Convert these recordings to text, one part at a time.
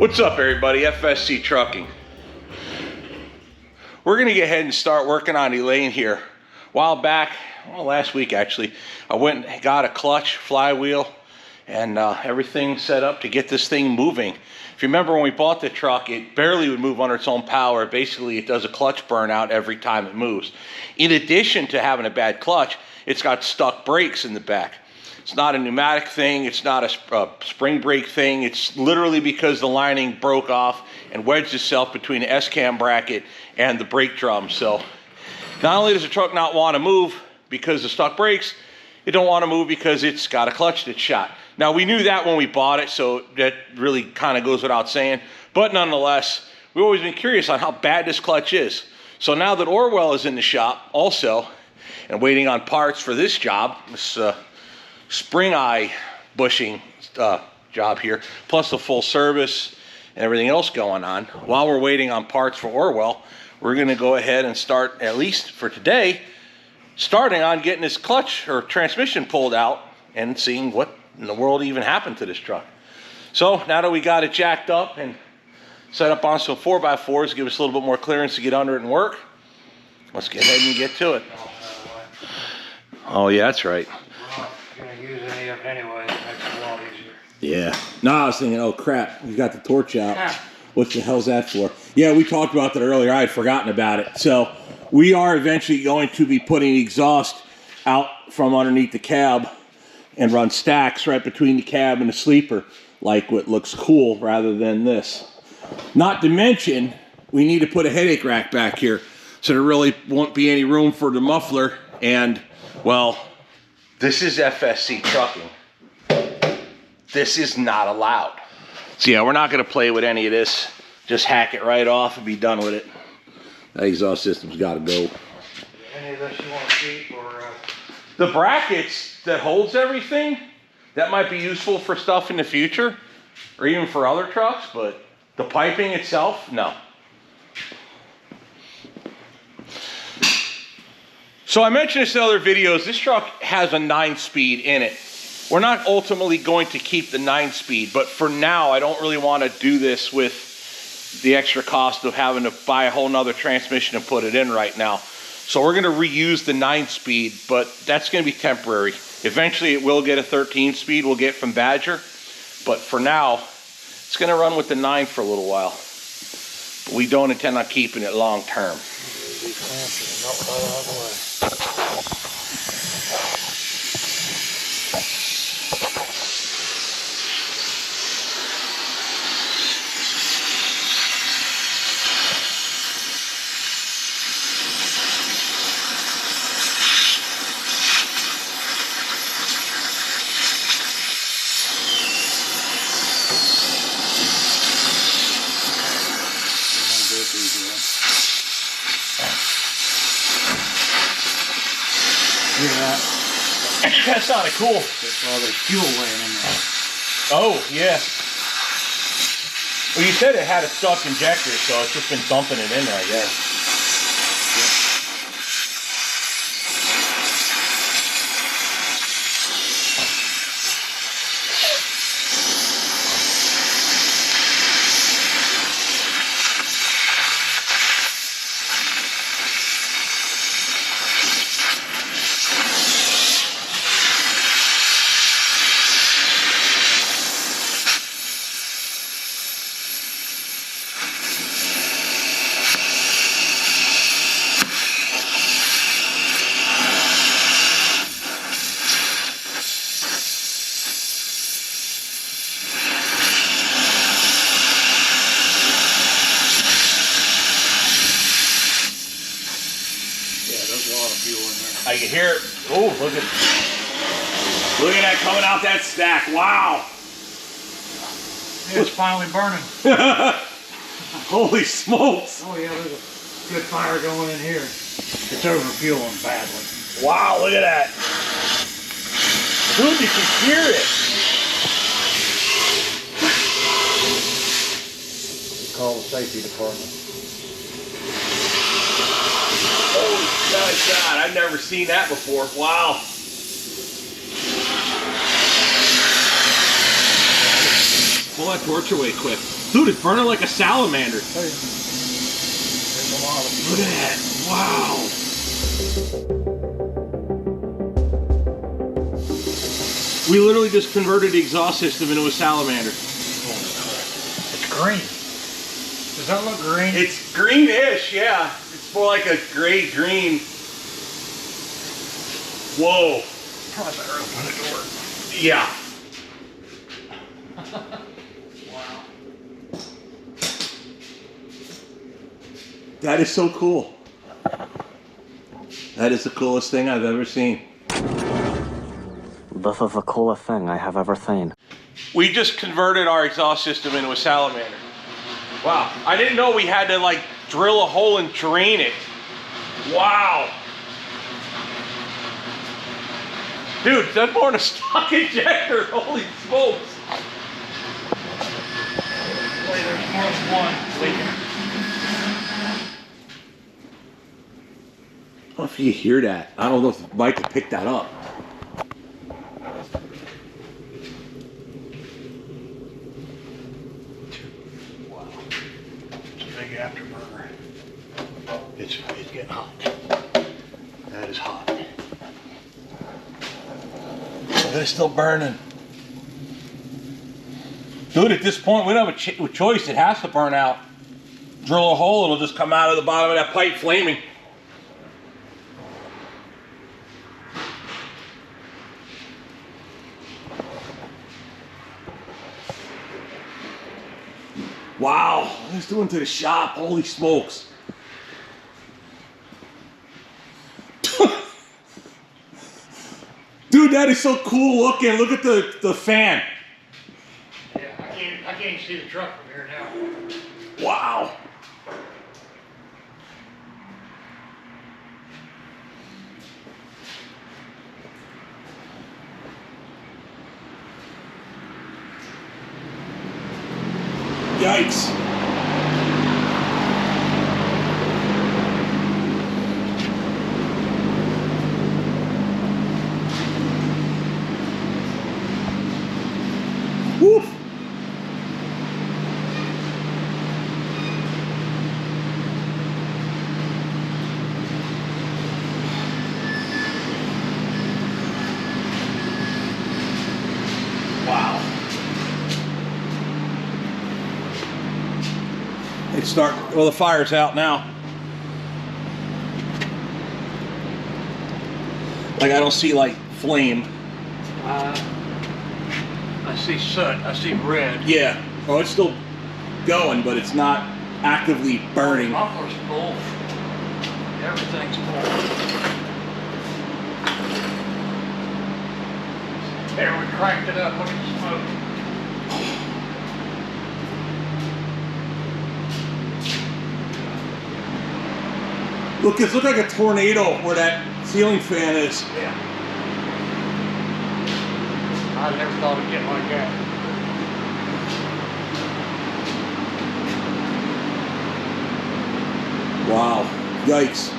What's up, everybody? FSC Trucking. We're going to get ahead and start working on Elaine here. A while back, well, last week actually, I went and got a clutch, flywheel, and everything set up to get this thing moving. If you remember when we bought the truck, it barely would move under its own power. Basically, it does a clutch burnout every time it moves. In addition to having a bad clutch, it's got stuck brakes in the back. It's not a pneumatic thing. It's not a spring brake thing. It's literally because the lining broke off and wedged itself between the S-cam bracket and the brake drum. So not only does the truck not want to move because of stuck brakes, it don't want to move because it's got a clutch that's shot. Now, we knew that when we bought it, so that really kind of goes without saying. But nonetheless, we've always been curious on how bad this clutch is. So now that Orwell is in the shop also and waiting on parts for this job, this spring eye bushing job here, plus the full service and everything else going on, while we're waiting on parts for Orwell, we're going to go ahead and start, at least for today, starting on getting this clutch or transmission pulled out and seeing what in the world even happened to this truck. So now that we got it jacked up and set up on some 4x4s, give us a little bit more clearance to get under it and work, let's get ahead and get to it. Oh yeah, that's right. Gonna use any of it anyway, it makes it a lot easier. Yeah. No, I was thinking, oh crap, you got the torch out. What the hell's that for? Yeah, we talked about that earlier. I had forgotten about it. So we are eventually going to be putting the exhaust out from underneath the cab and run stacks right between the cab and the sleeper, like what looks cool rather than this. Not to mention, we need to put a headache rack back here, so there really won't be any room for the muffler. And, well, this is FSC Trucking. This is not allowed. So yeah, we're not going to play with any of this. Just hack it right off and be done with it. That exhaust system's got to go. Any of this you want to keep, or the brackets that holds everything, that might be useful for stuff in the future, or even for other trucks, but the piping itself, no. So I mentioned this in other videos, this truck has a 9-speed in it. We're not ultimately going to keep the 9-speed, but for now, I don't really want to do this with the extra cost of having to buy a whole nother transmission and put it in right now. So we're going to reuse the 9-speed, but that's going to be temporary. Eventually, it will get a 13-speed we'll get from Badger, but for now, it's going to run with the 9 for a little while. But we don't intend on keeping it long term. That sounded cool. there's all this fuel laying in there. Oh, yeah. Well, you said it had a stuck injector, so it's just been dumping it in there, I guess. I can hear it. Oh, look at that coming out that stack. Wow. Yeah, it's finally burning. Holy smokes. Oh yeah, there's a good fire going in here. It's overfueling badly. Wow, look at that. Dude, you can hear it. Call the safety department. Oh God, I've never seen that before. Wow. Pull that torch away quick. Dude, it's burning like a salamander. There's a lot of Look at that. Wow. We literally just converted the exhaust system into a salamander. It's green. Does that look green? It's greenish, yeah. It's more like a gray green. Whoa. Probably better open the door. Yeah. Wow. That is so cool. That is the coolest thing I've ever seen. This is the coolest thing I have ever seen. We just converted our exhaust system into a salamander. Wow. I didn't know we had to like drill a hole and drain it. Wow. Dude, that's more than a stock injector. Holy smokes. Wait, there's more than one leaking. I don't know if you hear that. I don't know if the mic can pick that up. Wow. It's a big afterburner. It's getting hot. That is hot. But it's still burning. Dude, at this point, we don't have a choice. It has to burn out. Drill a hole, it'll just come out of the bottom of that pipe flaming. Wow, let's do it to the shop. Holy smokes. Dude, that is so cool looking. Look at the fan. Yeah, I can't see the truck from here now. Wow. Yikes. Woof. Wow. It's starting, well, the fire's out now. Like, I don't see, like, flame. I see soot. I see red. Yeah. Oh, it's still going, but it's not actively burning. Muffler's full. Everything's full. There, we cranked it up. Look at the smoke. Look, it looks like a tornado where that ceiling fan is. Yeah. I never thought it'd get like that. Wow. Yikes.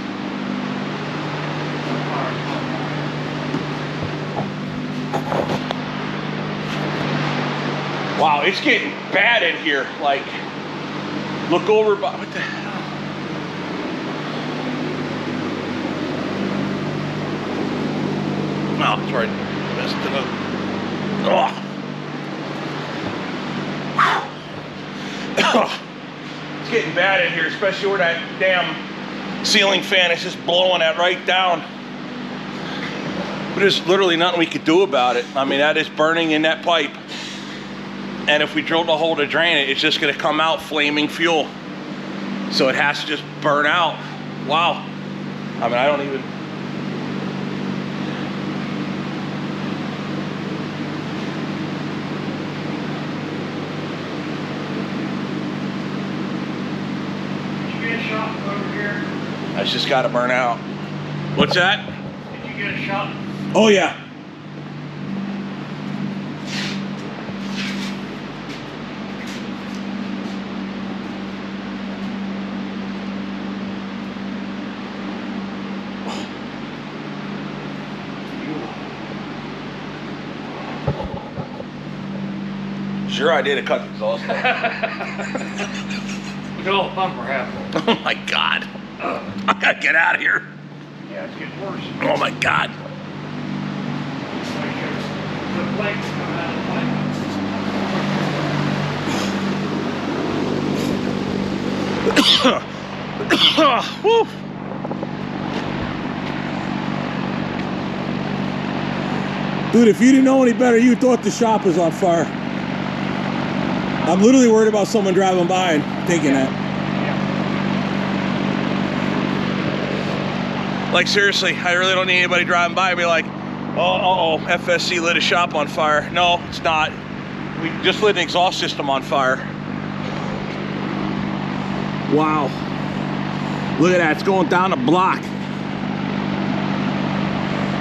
Wow, it's getting bad in here. Like, look over by, what the hell? No, it's right. Messed it up. Oh. It's getting bad in here, especially where that damn ceiling fan is just blowing that right down. But there's literally nothing we could do about it. I mean, that is burning in that pipe. And if we drilled a hole to drain it, it's just gonna come out flaming fuel. So it has to just burn out. Wow. I mean, I don't even. Shot over here. That's just got to burn out. What's that? Did you get a shot? Oh yeah. Sure I did. It cut the exhaust. Look at all the bumper half full. Oh my God. I gotta get out of here. Yeah, it's getting worse. Oh my God. The plank coming out of the pipe. Woo. Dude, if you didn't know any better, you thought the shop was on fire. I'm literally worried about someone driving by and thinking that. Like seriously, I really don't need anybody driving by and be like, oh, FSC lit a shop on fire. No, it's not. We just lit an exhaust system on fire. Wow. Look at that, it's going down a block.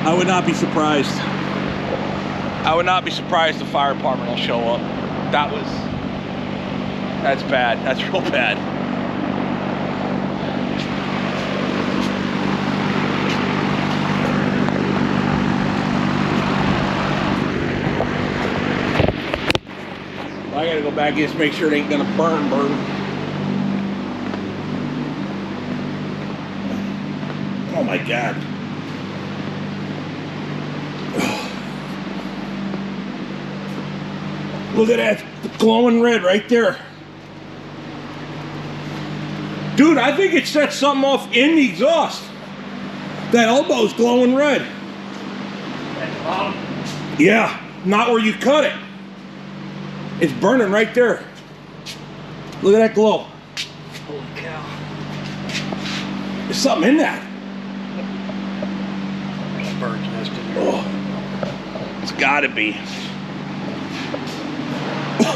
I would not be surprised. I would not be surprised the fire department will show up. That's bad. That's real bad. I gotta go back and just make sure it ain't gonna burn. Oh my God. Look at that glowing red right there. Dude, I think it set something off in the exhaust. That elbow's glowing red. At the bottom. Yeah, not where you cut it. It's burning right there. Look at that glow. Holy cow. There's something in that. There's a bird's nest in there. Oh, It's gotta be.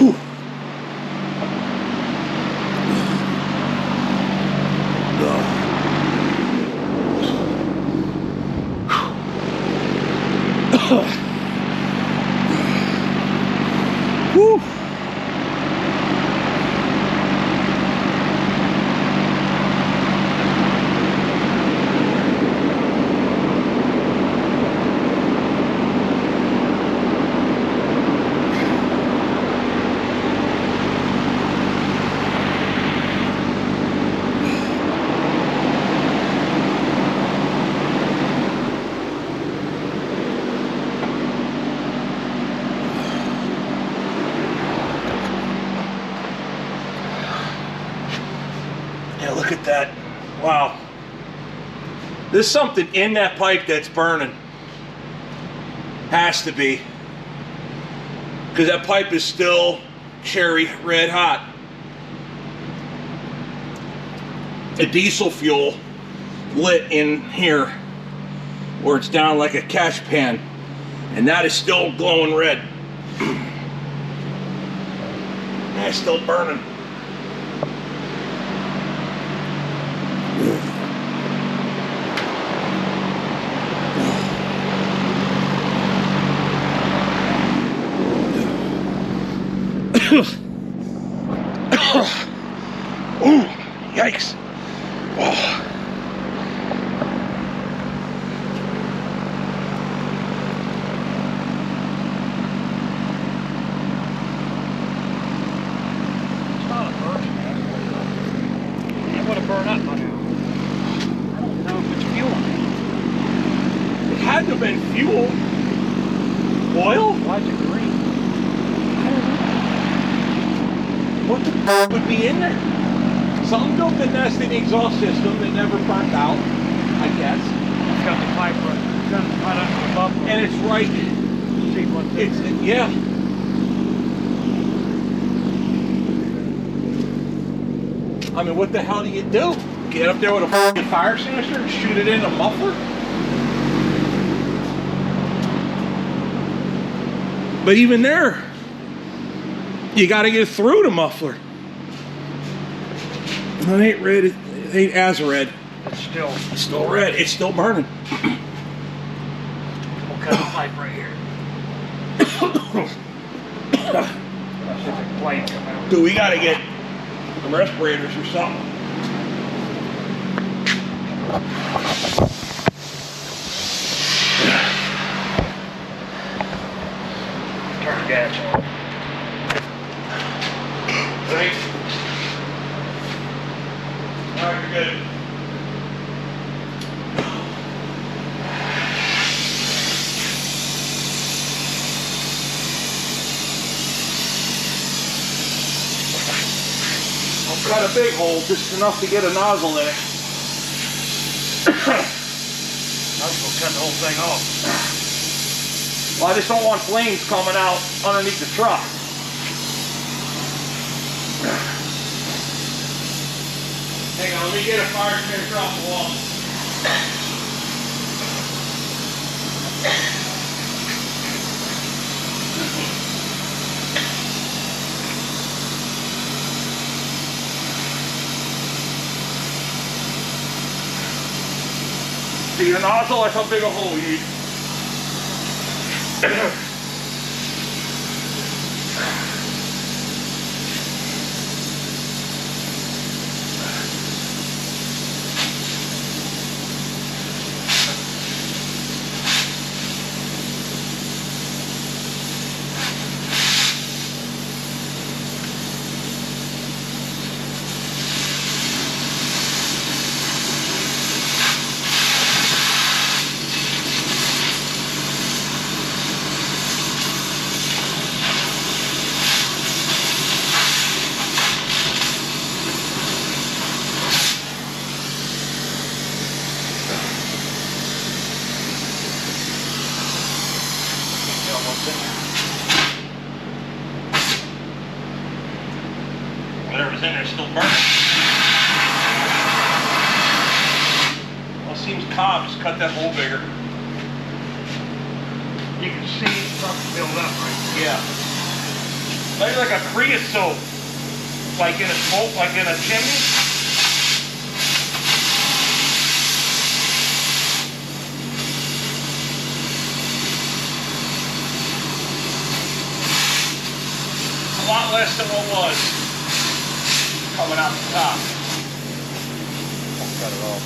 Woo. Yeah, look at that. Wow. There's something in that pipe that's burning. Has to be. Because that pipe is still cherry red hot. The diesel fuel lit in here where it's down like a cash pan. And that is still glowing red. And it's still burning. Ooh, yikes. Oh. It's not a bird nest. It would have burned up by now. I don't know if it's fuel. It had to have been fuel. Oil? Why is it green? I don't know. What the f would be in there? Something built the nest in the exhaust system that never burnt out, I guess. It's got the pipe right. It's got it right under the muffler. And it's right. See what It's yeah. I mean, what the hell do you do? Get up there with a f***ing fire extinguisher and shoot it in a muffler? But even there, you got to get through the muffler. It ain't red. It ain't as red. It's still. It's still red. It's still burning. We'll cut the pipe right here. That's if it plane come out. Dude, we got to get some respirators or something. Turn the gas on. Right? Alright, you're good. I'll cut a big hole, just enough to get a nozzle in it. I was gonna cut the whole thing off. Well, I just don't want flames coming out underneath the truck. Hang on, let me get a fire extinguisher off the wall. See your nozzle, that's how big a hole you need. Whatever's in there is still burning. Well, it seems calm, just cut that hole bigger. You can see something build up right there. Yeah. Maybe like a creosote, like in a smoke, like in a chimney. A lot less than what was coming out the top. I'll cut it off.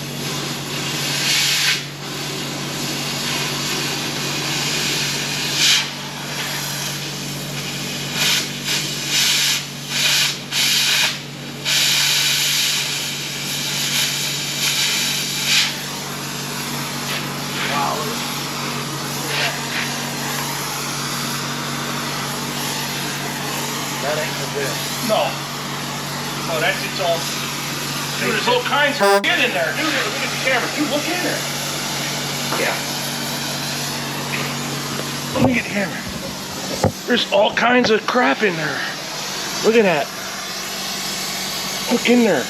Wow, look at that. That ain't the bit. No. Oh, that's its own. Dude, there's all kinds of shit in there. Dude, look at the camera. Dude, look in there. Yeah. Let me get the camera. There's all kinds of crap in there. Look at that. Look in there.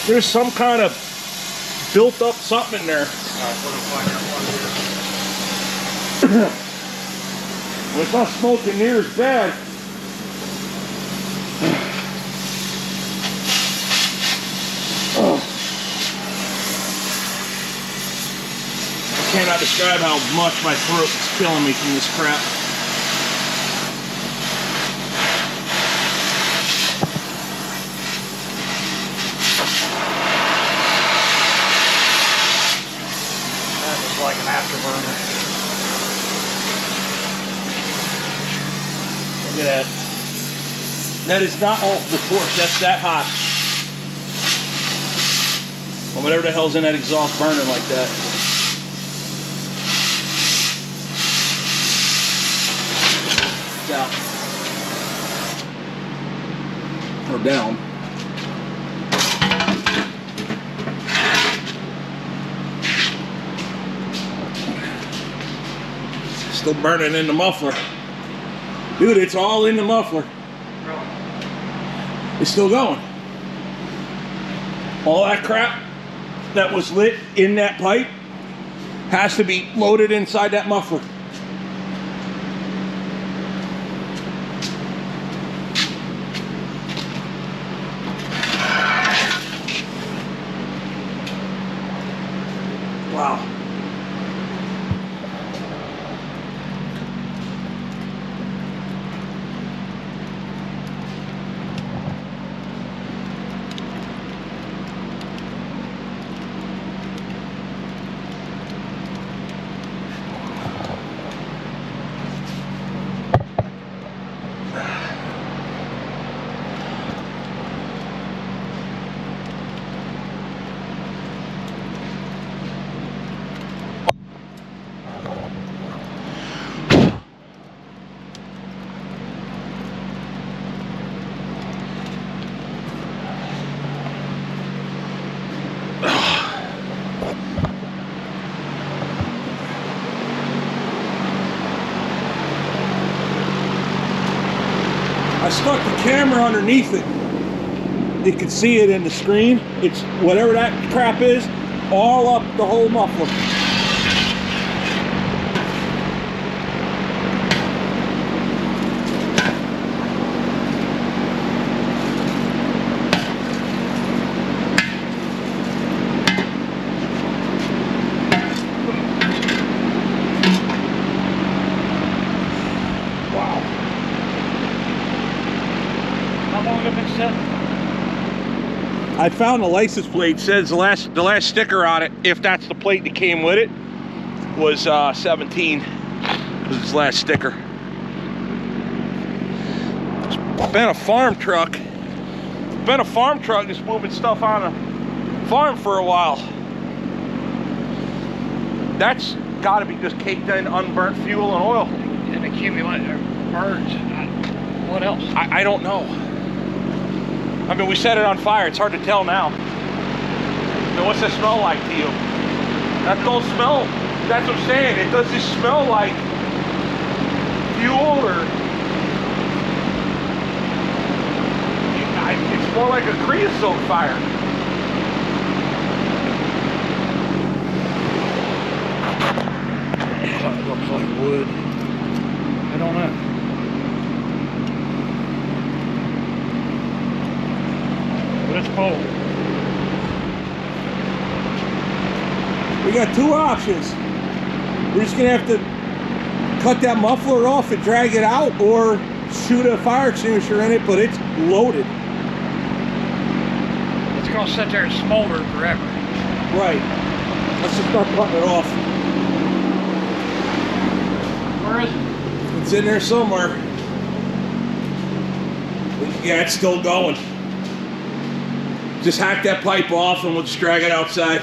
There's some kind of built up something in there. Alright, we're gonna find out what it is. Well, it's not smoking near as bad. Oh. I cannot describe how much my throat is killing me from this crap. That was like an afterburner. Look at that. That is not all the torch, that's that hot. Or whatever the hell's in that exhaust burning like that. Down. Or down. Still burning in the muffler. Dude, it's all in the muffler. It's still going. All that crap that was lit in that pipe has to be loaded inside that muffler. Wow. stuck the camera underneath it. You can see it in the screen. It's whatever that crap is, all up the whole muffler. I found the license plate. Says the last sticker on it, if that's the plate that came with it, was 17. Was its last sticker. It's been a farm truck. Been a farm truck just moving stuff on a farm for a while. That's got to be just caked in unburnt fuel and oil. And accumulator birds. What else? I don't know. I mean, we set it on fire. It's hard to tell now. But what's that smell like to you? That don't smell. That's what I'm saying. It doesn't smell like fuel or. It's more like a creosote fire. It looks like wood. I don't know. But it's cold. We got two options. We're just gonna have to cut that muffler off and drag it out, or shoot a fire extinguisher in it, but it's loaded. It's gonna sit there and smolder forever. Right. Let's just start cutting it off. Where is it? It's in there somewhere. Yeah, it's still going. Just hack that pipe off and we'll just drag it outside.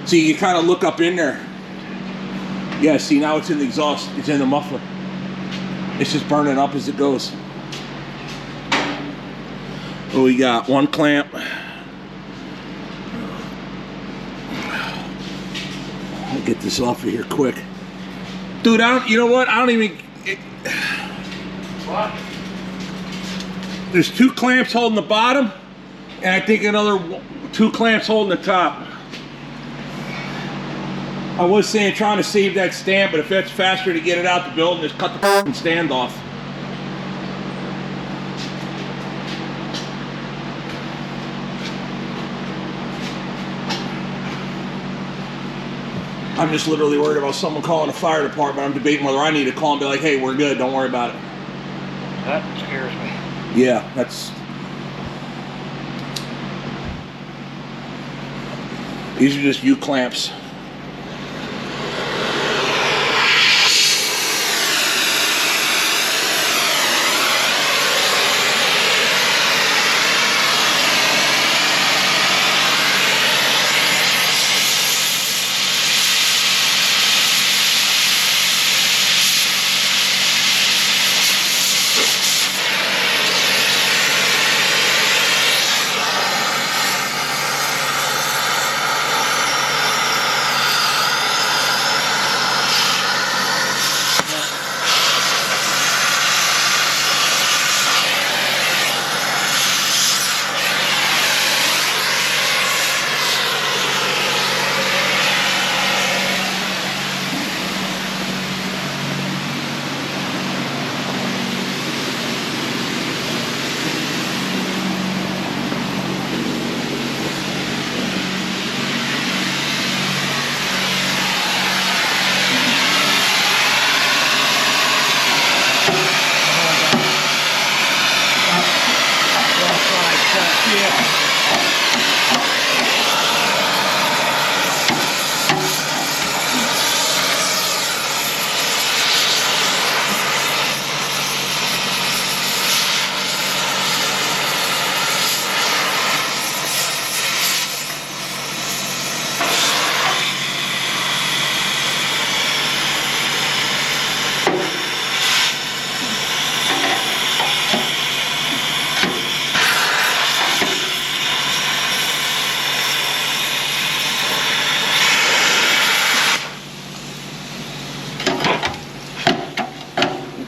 See, you kind of look up in there. Yeah, see, now it's in the exhaust. It's in the muffler. It's just burning up as it goes. Oh, we got one clamp. I'll get this off of here quick. Dude, you know what? I don't even... What? There's two clamps holding the bottom, and I think another two clamps holding the top. I was saying trying to save that stand, but if that's faster to get it out the building, just cut the f***ing stand off. I'm just literally worried about someone calling the fire department. I'm debating whether I need to call and be like, hey, we're good, don't worry about it. That scares me. Yeah, that's... These are just U-clamps.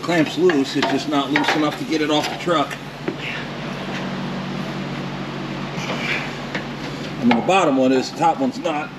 Clamp's loose, it's just not loose enough to get it off the truck. I mean, the bottom one is, the top one's not.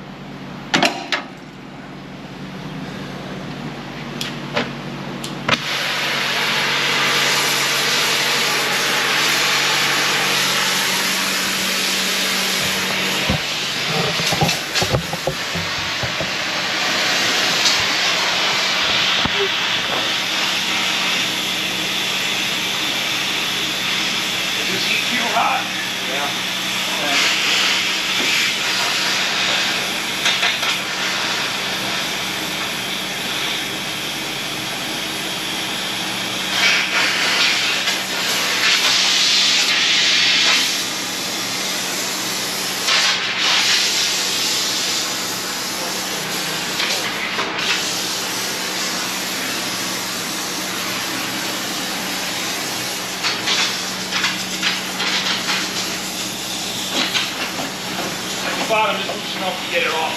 Bottom is loose enough to get it off.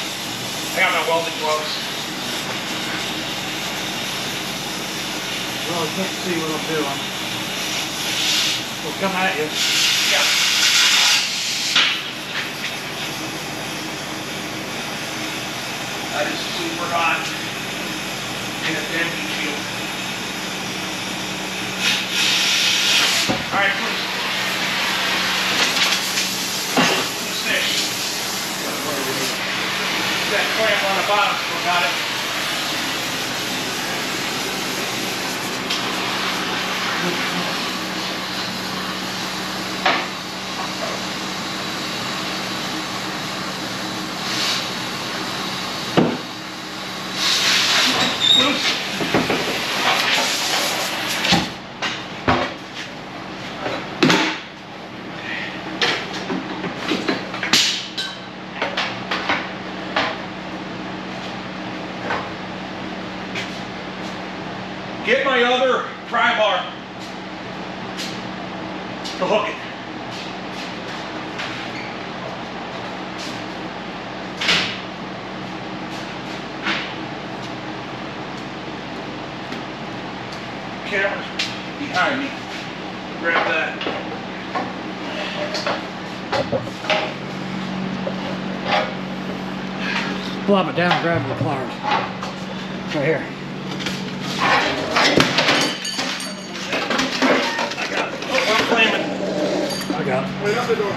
I got my welding gloves. Well, let's see what I'm doing. We'll come at you. Yeah. That is super hot in a empty field. All right, please. That clamp on the bottom still got it. Get my other pry bar to hook it. Camera's behind me. Grab that. Plop it down, grab the pliers. Right here. I'm claiming. I got it. Wait up the door.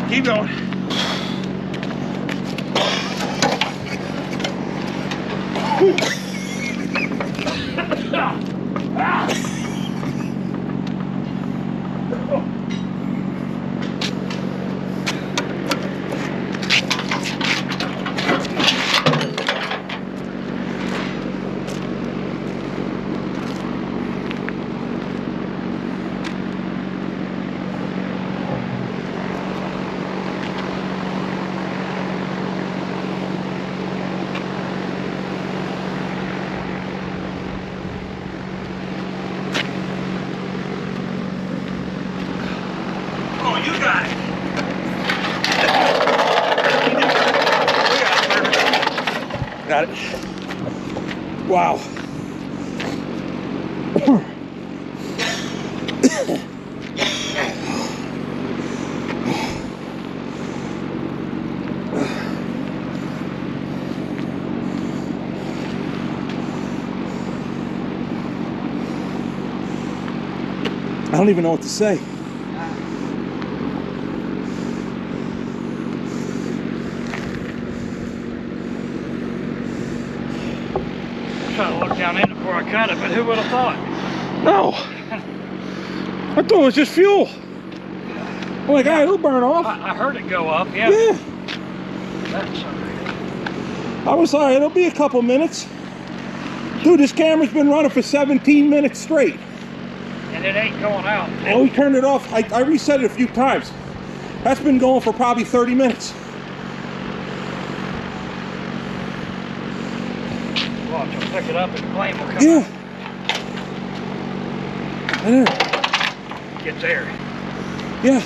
Keep going. You got it. Got it. Wow. I don't even know what to say. Trying to look down in it before I cut it, but who would have thought? No. I thought it was just fuel. I'm like, all right, it'll burn off. I heard it go up, yeah. Yeah. That's I was like, it'll be a couple minutes. Dude, this camera's been running for 17 minutes straight. and it ain't going out. Oh, we turned it off. I reset it a few times. That's been going for probably 30 minutes. Watch, I'll pick it up and the flame will come Yeah. out. Right there. Gets airy. Yeah.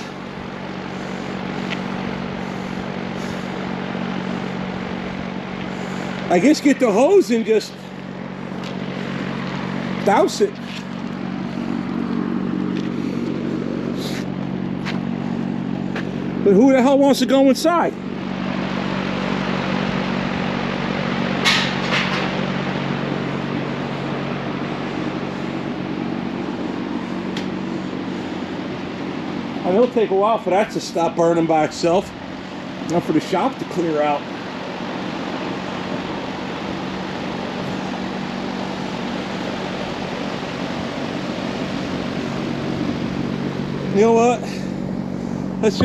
I guess get the hose and just douse it. But who the hell wants to go inside? And it'll take a while for that to stop burning by itself. Not for the shop to clear out. You know what? Let's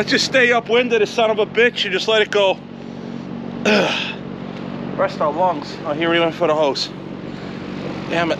just stay upwind of the son of a bitch and just let it go. Rest our lungs. Oh, here we went for the hose. Damn it.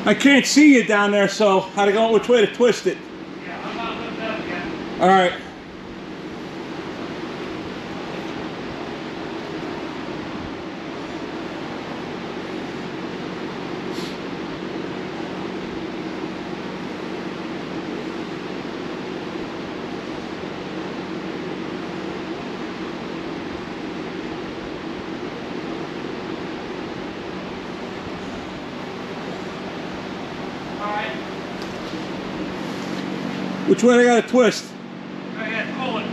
I can't see you down there, so I don't know which way to twist it. Yeah, I'm not lifting up yet. All right. Which way I gotta twist? Go ahead, pull it.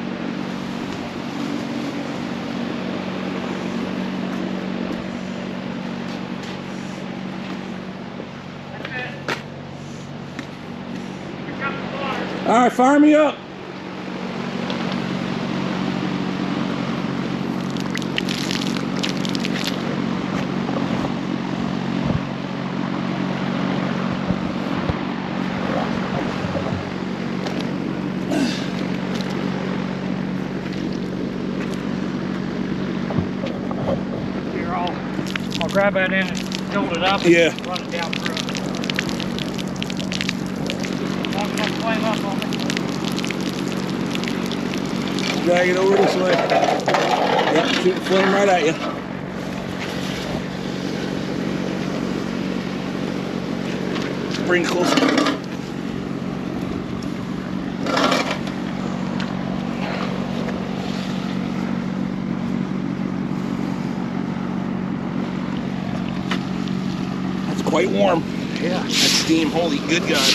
That's it. Here comes the water. All right, fire me up. I'll grab that in and fill it up and Yeah. run it down through. Don't come flame up on me. Drag it over this way. Yep, shoot the flame right at you. Bring it closer. Quite warm. Yeah. That steam, holy good God.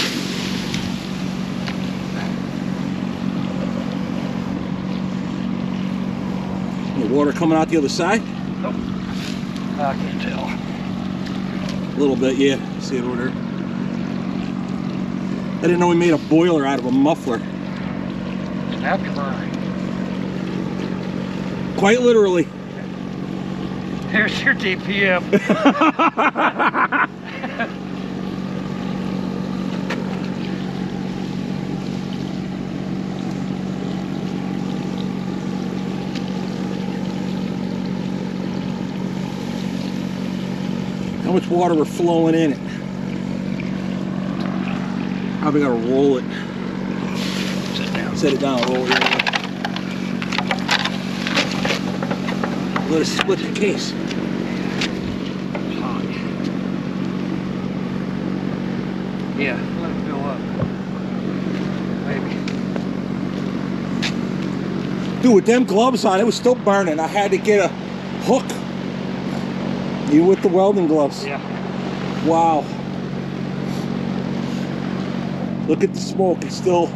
The water coming out the other side? Nope. I can't tell. A little bit, yeah. See it over there. I didn't know we made a boiler out of a muffler. It's an afterburner. Quite literally. Here's your DPM. How much water we're flowing in it. Probably gotta roll it. Sit down. Set it down, roll it. Let us split the case. It's hot. Yeah, let it fill up. Maybe. Dude, with them gloves on, it was still burning. I had to get a hook. You with the welding gloves? Yeah. Wow. Look at the smoke. It's still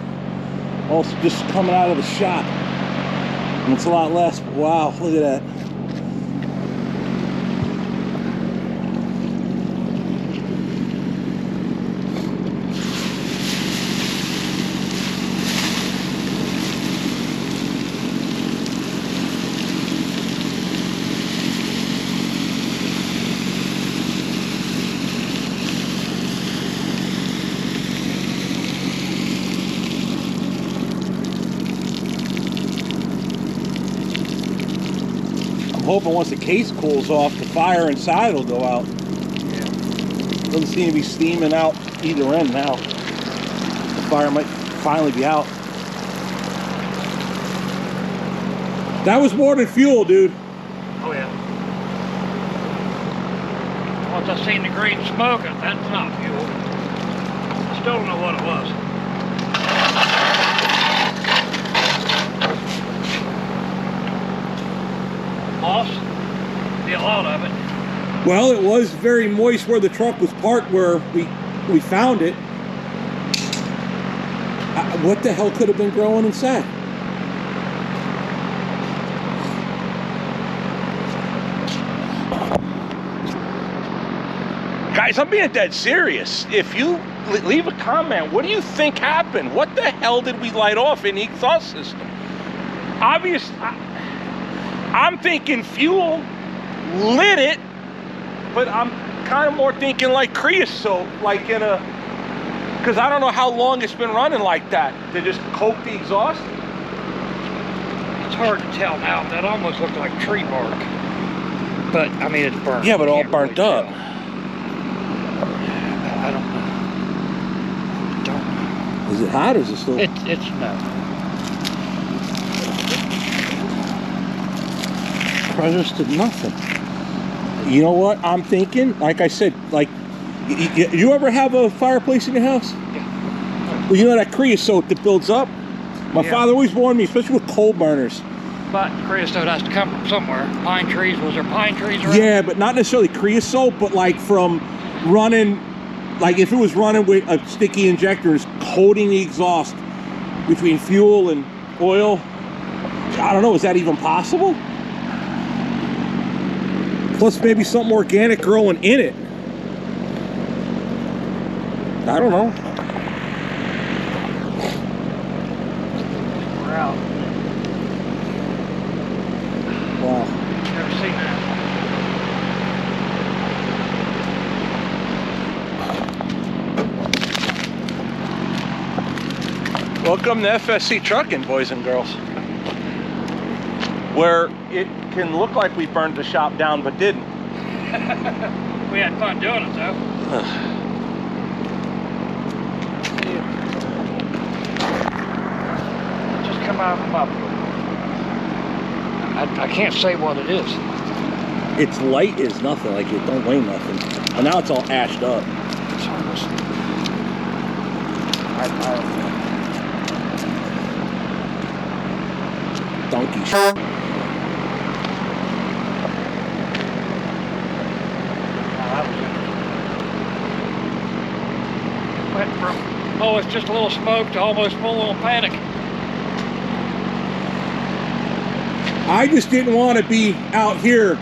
also just coming out of the shop. And it's a lot less, but wow, look at that. I'm hoping once the case cools off, the fire inside will go out. Yeah. Doesn't seem to be steaming out either end now. The fire might finally be out. That was more than fuel, dude. Oh yeah. Once I seen the green smoke, that's not fuel. I still don't know what it was. Moss? Be a lot of it. Well, it was very moist where the truck was parked, where we found it. What the hell could have been growing inside? Guys, I'm being dead serious. If you leave a comment, what do you think happened? What the hell did we light off in the exhaust system? Obviously, I'm thinking fuel lit it, but I'm kind of more thinking like creosote, like in a, because I don't know how long it's been running like that. They just coke the exhaust? It's hard to tell now. That almost looked like tree bark. But, I mean, it's burnt. Yeah, but all Can't burnt really up. tell. I don't know. Is it hot or is it still? It's no. Pressures to nothing. You know what I'm thinking? Like I said, like, you ever have a fireplace in your house? Yeah. Well, you know that creosote that builds up? My father always warned me, especially with coal burners. But creosote has to come from somewhere. Pine trees, was there pine trees around? Yeah, but not necessarily creosote, but like from running, like if it was running with a sticky injector and it's coating the exhaust between fuel and oil. I don't know, is that even possible? Plus maybe something organic growing in it. I don't know. We're out. Wow. Never seen that. Welcome to FSC Trucking, boys and girls. Where it can look like we burned the shop down, but didn't. We had fun doing it though. Just come out of the muffler. I can't say what it is. It's light as nothing, like it don't weigh nothing. And now it's all ashed up. It's almost. I don't know. Donkey shit. Went from, oh, it's just a little smoke to almost full-on panic. I just didn't want to be out here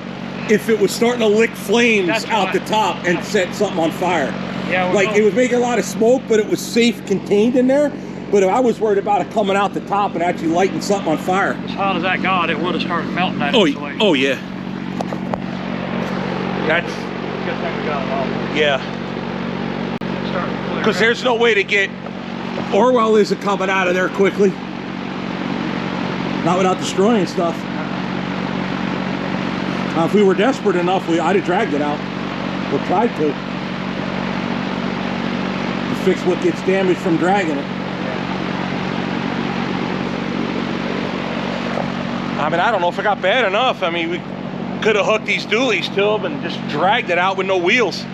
if it was starting to lick flames That's out why- the top and set something on fire. Yeah, Like it was making a lot of smoke, but it was safe contained in there. But I was worried about it coming out the top and actually lighting something on fire. as hot as that got, it would have started melting that Oh, insulation. oh yeah. That's, Good thing we got it all. yeah. Starting to clear Because up. there's no way to get, Orwell isn't coming out of there quickly. Not without destroying stuff. If we were desperate enough, I'd have dragged it out. Or tried to fix what gets damaged from dragging it. I mean, I don't know if it got bad enough. I mean, we could have hooked these dualies to them and just dragged it out with no wheels.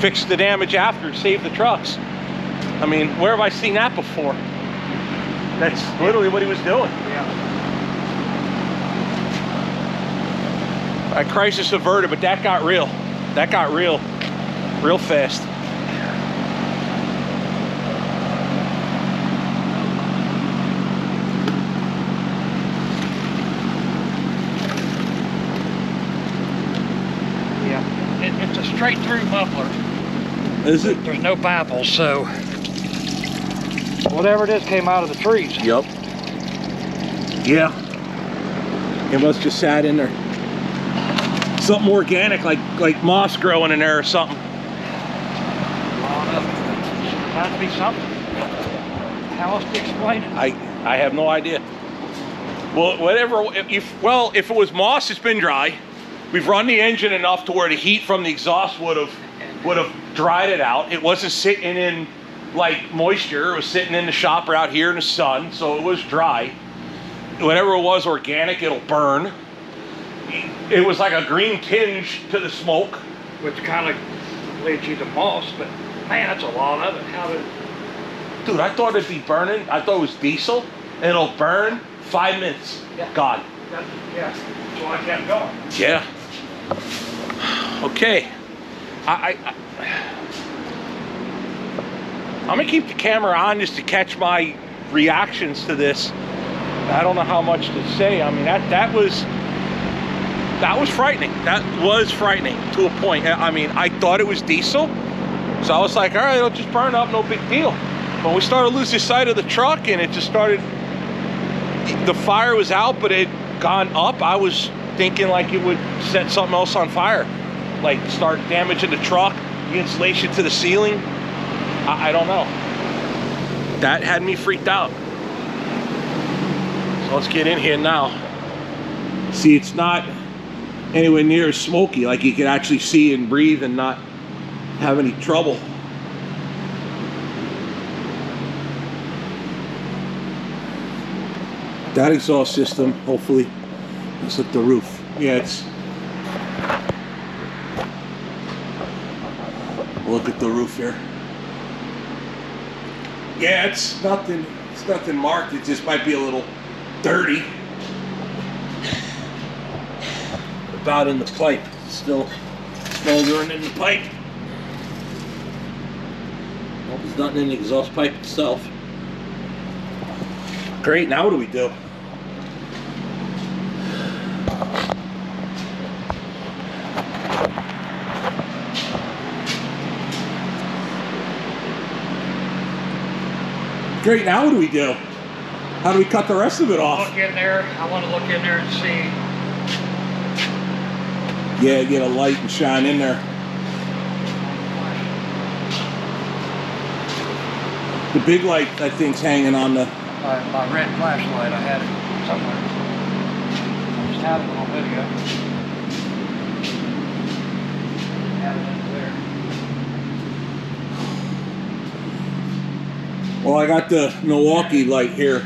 Fixed the damage after, saved the trucks. I mean, where have I seen that before? That's literally what he was doing. Yeah. Crisis averted, but that got real. That got real fast. Yeah. It's a straight through muffler. Is it? There's no baffles, so whatever it is came out of the trees. Yep. Yeah. It must just sat in there. Something organic, like moss growing in there or something. Had to be something. How else to explain it? I have no idea. Well, whatever. If it was moss, it's been dry. We've run the engine enough to where the heat from the exhaust would have dried it out. It wasn't sitting in like moisture. It was sitting in the shop or out here in the sun, so it was dry. Whatever it was organic, it'll burn. It was like a green tinge to the smoke, which kind of leads you to moss, but man, that's a lot of it. How did? Dude, I thought it'd be burning. I thought it was diesel, and it'll burn 5 minutes. Yeah. God. Yeah. So I kept going. Yeah. Okay. I'm gonna keep the camera on just to catch my reactions to this. I don't know how much to say. I mean, that was frightening. That was frightening to a point. I mean, I thought it was diesel, so I was like, all right, it'll just burn up, no big deal. But we started losing sight of the truck, and it just started. The fire was out, but it had gone up. I was thinking like it would set something else on fire, like start damaging the truck, the insulation to the ceiling. I don't know. That had me freaked out. So let's get in here now. See, it's not anywhere near as smoky, like you can actually see and breathe and not have any trouble. That exhaust system, hopefully, let's look at the roof. Yeah, it's, look at the roof here. Yeah, it's nothing marked. It just might be a little dirty. About in the pipe, still smoldering in the pipe. Well, there's nothing in the exhaust pipe itself. Great, now what do we do? Great, now what do we do? How do we cut the rest of it off? Look in there. I want to look in there and see. Yeah, get a light and shine in there. The big light, I think's hanging on the... My red flashlight, I had it somewhere. I just had it a little bit ago. Had it in there. Well, I got the Milwaukee light here.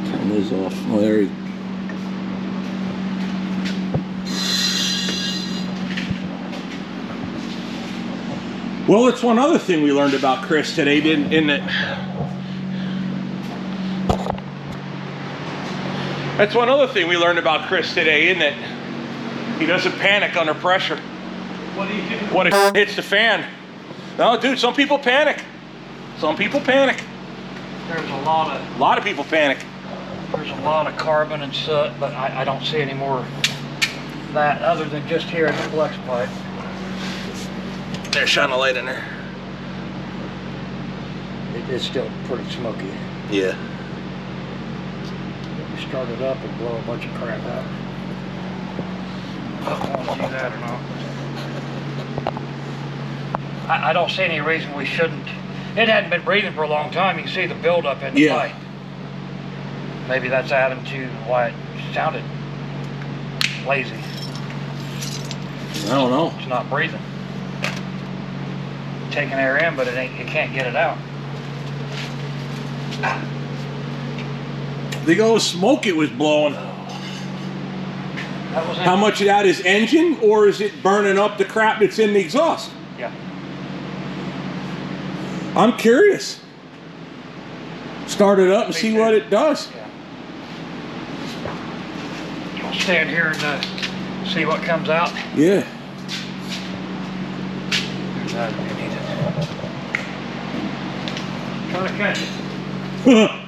Turn this off. Oh, there you go. Well, it's one other thing we learned about Chris today, isn't it? That's one other thing we learned about Chris today, isn't it? He doesn't panic under pressure. What do you do? What if it hits the fan? No, dude, some people panic. Some people panic. There's a lot of people panic. There's a lot of carbon and soot, but I don't see any more of that other than just here in the flex pipe. There, shine a light in there. It is still pretty smoky. Yeah. You start it up and blow a bunch of crap out. I don't want to do that or not. I don't see any reason we shouldn't. It hadn't been breathing for a long time. You can see the buildup in the pipe. Maybe that's adding to why it sounded lazy. I don't know. It's not breathing. Taking air in, but it can't get it out. Think all the smoke it was blowing. How much of that is engine, or is it burning up the crap that's in the exhaust? Yeah. I'm curious. Start it up and see what it does. Yeah. I'll stand here and see what comes out. Yeah. Trying to catch it.